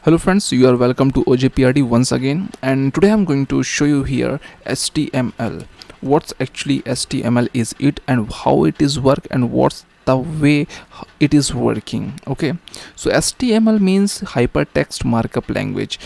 Hello friends, you are welcome to OJPRD once again, and today I'm going to show you here HTML. What's actually HTML is it, and how it is work, and what's the way it is working. Okay, so HTML means hypertext markup language.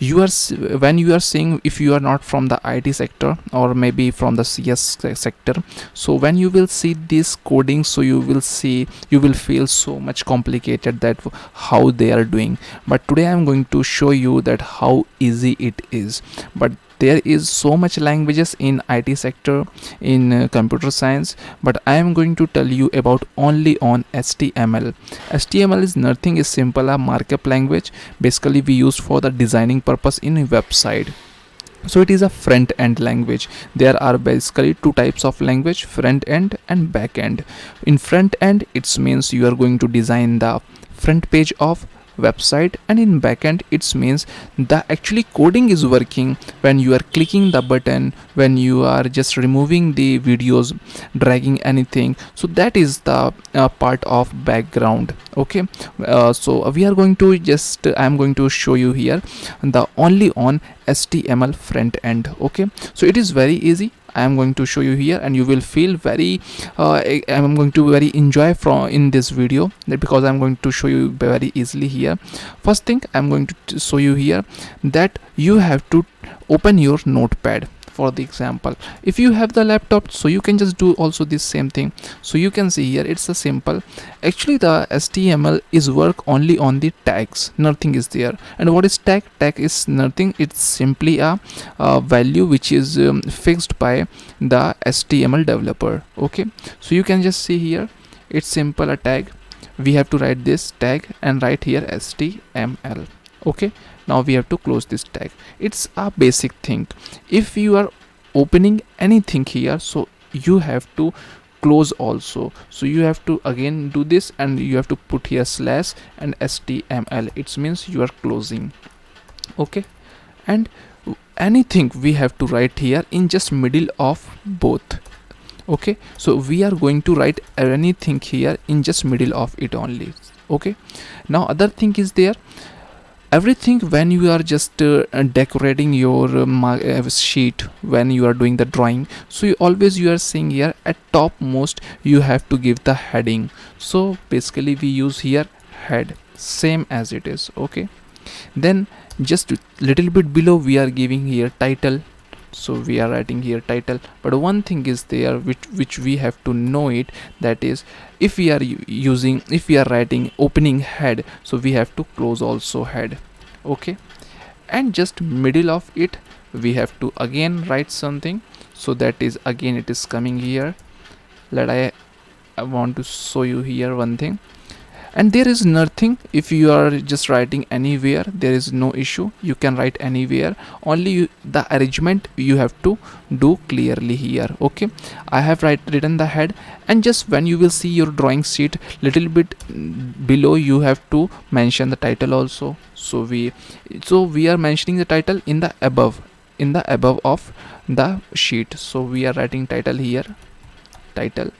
When you are saying, if you are not from the IT sector or maybe from the CS sector, so when you will see this coding, so you will feel so much complicated that how they are doing. But today I'm going to show you that how easy it is. But there is so much languages in IT sector, in computer science, but I am going to tell you about only on HTML. HTML is nothing, is simple a markup language, basically we use for the designing purpose in a website. So it is a front end language. There are basically two types of language, front end and back end. In front end, it means you are going to design the front page of website, and in backend it means the actually coding is working when you are clicking the button, when you are just removing the videos, dragging anything. So that is the part of background. Okay, so we are going to just I'm going to show you here the only on HTML front end. Okay, so it is very easy. I am going to show you here, and you will feel very I am going to very enjoy from in this video, because I'm going to show you very easily here. First thing I'm going to show you here, that you have to open your notepad. For the example, if you have the laptop, so you can just do also this same thing. So you can see here it's a simple, actually the HTML is work only on the tags, nothing is there. And what is tag is nothing, it's simply a value which is fixed by the HTML developer. Okay, so you can just see here it's simple a tag. We have to write this tag and write here HTML. Okay, now we have to close this tag. It's a basic thing. If you are opening anything here, so you have to close also. So you have to again do this, and you have to put here slash and HTML. It means you are closing. Okay, and anything we have to write here in just middle of both. Okay, so we are going to write anything here in just middle of it only. Okay, now other thing is there, everything when you are just decorating your sheet, when you are doing the drawing, so you are seeing here at top most you have to give the heading. So basically we use here head, same as it is. Okay, then just little bit below we are giving here title, so we are writing here title. But one thing is there which we have to know it, that is, if we are writing opening head, so we have to close also head. Okay, and just middle of it we have to again write something, so that is again it is coming here. I want to show you here one thing, and there is nothing. If you are just writing anywhere, there is no issue, you can write anywhere, only the arrangement you have to do clearly here. Okay, I have written the head, and just when you will see your drawing sheet, little bit below you have to mention the title also. So we are mentioning the title in the above of the sheet. So we are writing title here, title.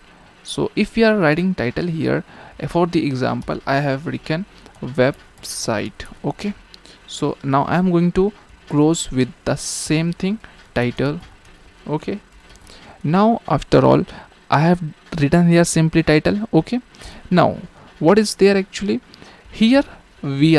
So if we are writing title here, for the example I have written website. Okay, so now I am going to close with the same thing, title. Okay, now after all I have written here simply title. Okay, now what is there actually here, we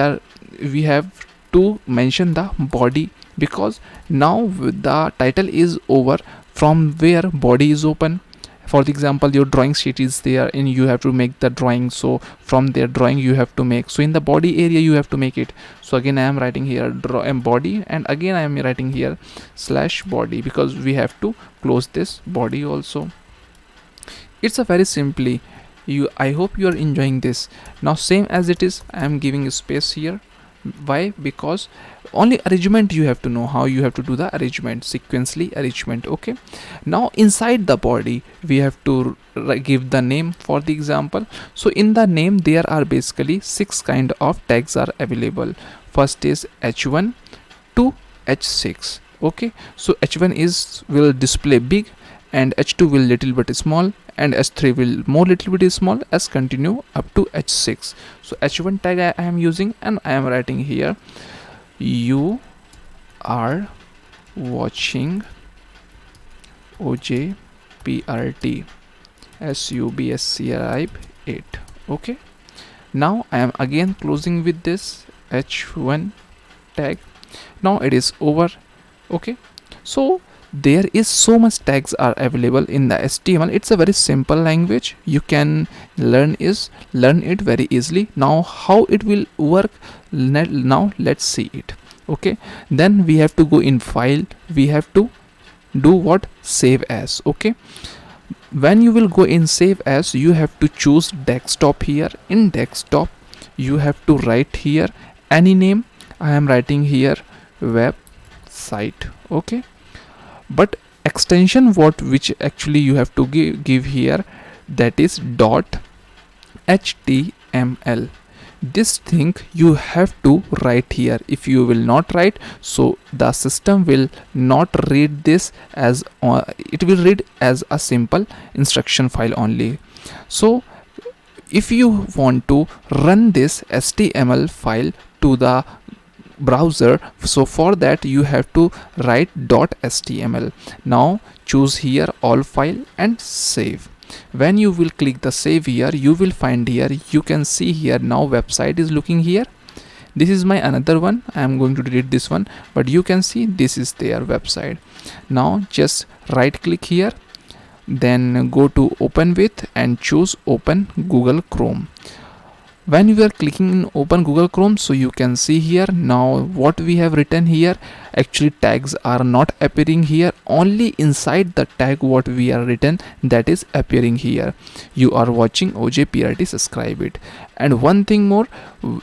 have to mention the body, because now the title is over from where body is open. For the example, your drawing sheet is there and you have to make the drawing, so from their drawing you have to make, so in the body area you have to make it. So again I am writing here body, and again I am writing here slash body, because we have to close this body also. It's a very simply, I hope you are enjoying this. Now same as it is, I am giving a space here. Why? Because only arrangement you have to know, how you have to do the arrangement, sequentially arrangement. Okay, now inside the body we have to give the name. For the example, so in the name there are basically 6 kind of tags are available. First is h1 to h6. Okay, so h1 will display big, and h2 will little bit small, and h3 will more little bit small as continue up to h6. So h1 tag I am using, and I am writing here, you are watching OJPRD subscribe 8. Okay, now I am again closing with this h1 tag. Now it is over. Okay, so there is so much tags are available in the HTML. It's a very simple language, you can learn it very easily. Now how it will work, now let's see it. Okay, then we have to go in file, we have to do what, save as. Okay, when you will go in save as, you have to choose desktop. Here in desktop you have to write here any name. I am writing here website. Okay, but extension what which actually you have to give here, that is .html. this thing you have to write here. If you will not write, so the system will not read this as it will read as a simple instruction file only. So if you want to run this HTML file to the browser, so for that you have to write .html. now choose here all file and save. When you will click the save here, you will find here, you can see here now website is looking here. This is my another one, I am going to delete this one, but you can see this is their website. Now just right click here, then go to open with and choose open Google Chrome. When you are clicking in open Google Chrome, so you can see here now what we have written here. Actually tags are not appearing here, only inside the tag what we are written, that is appearing here. You are watching OJPRD subscribe it. And one thing more,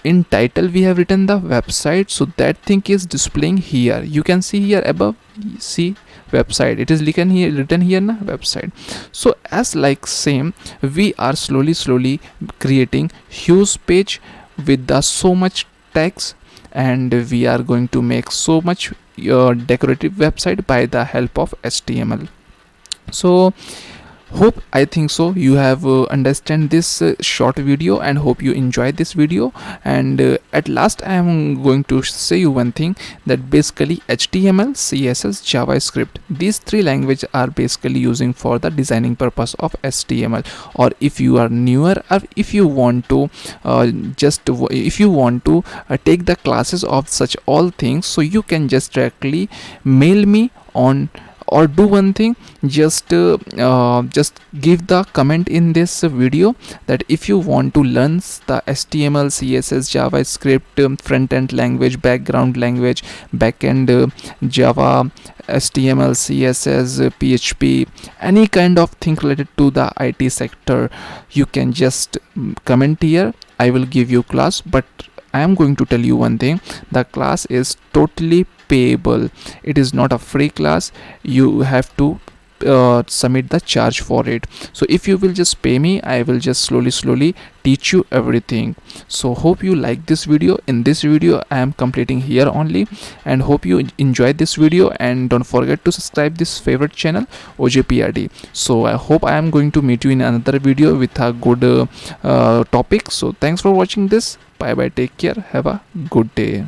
in title we have written the website, so that thing is displaying here. You can see here above, see website, it is written here na website. So as like same, we are slowly creating huge page with the so much text, and we are going to make so much decorative website by the help of HTML. So I think so you have understand this short video, and hope you enjoy this video. And at last I am going to say you one thing, that basically HTML, CSS, JavaScript, these three languages are basically using for the designing purpose of HTML. Or if you are newer, or if you want to take the classes of such all things, so you can just directly mail me on, or do one thing, just give the comment in this video that if you want to learn the HTML, CSS, JavaScript, front-end language, background language, backend Java, HTML, CSS, PHP, any kind of thing related to the IT sector, you can just comment here. I will give you class, but I am going to tell you one thing, the class is totally payable. It is not a free class, you have to submit the charge for it. So if you will just pay me, I will just slowly teach you everything. So hope you like this video. In this video I am completing here only, and hope you enjoy this video, and don't forget to subscribe this favorite channel OJPRD. So I hope I am going to meet you in another video with a good topic. So thanks for watching this. Bye bye, take care, have a good day.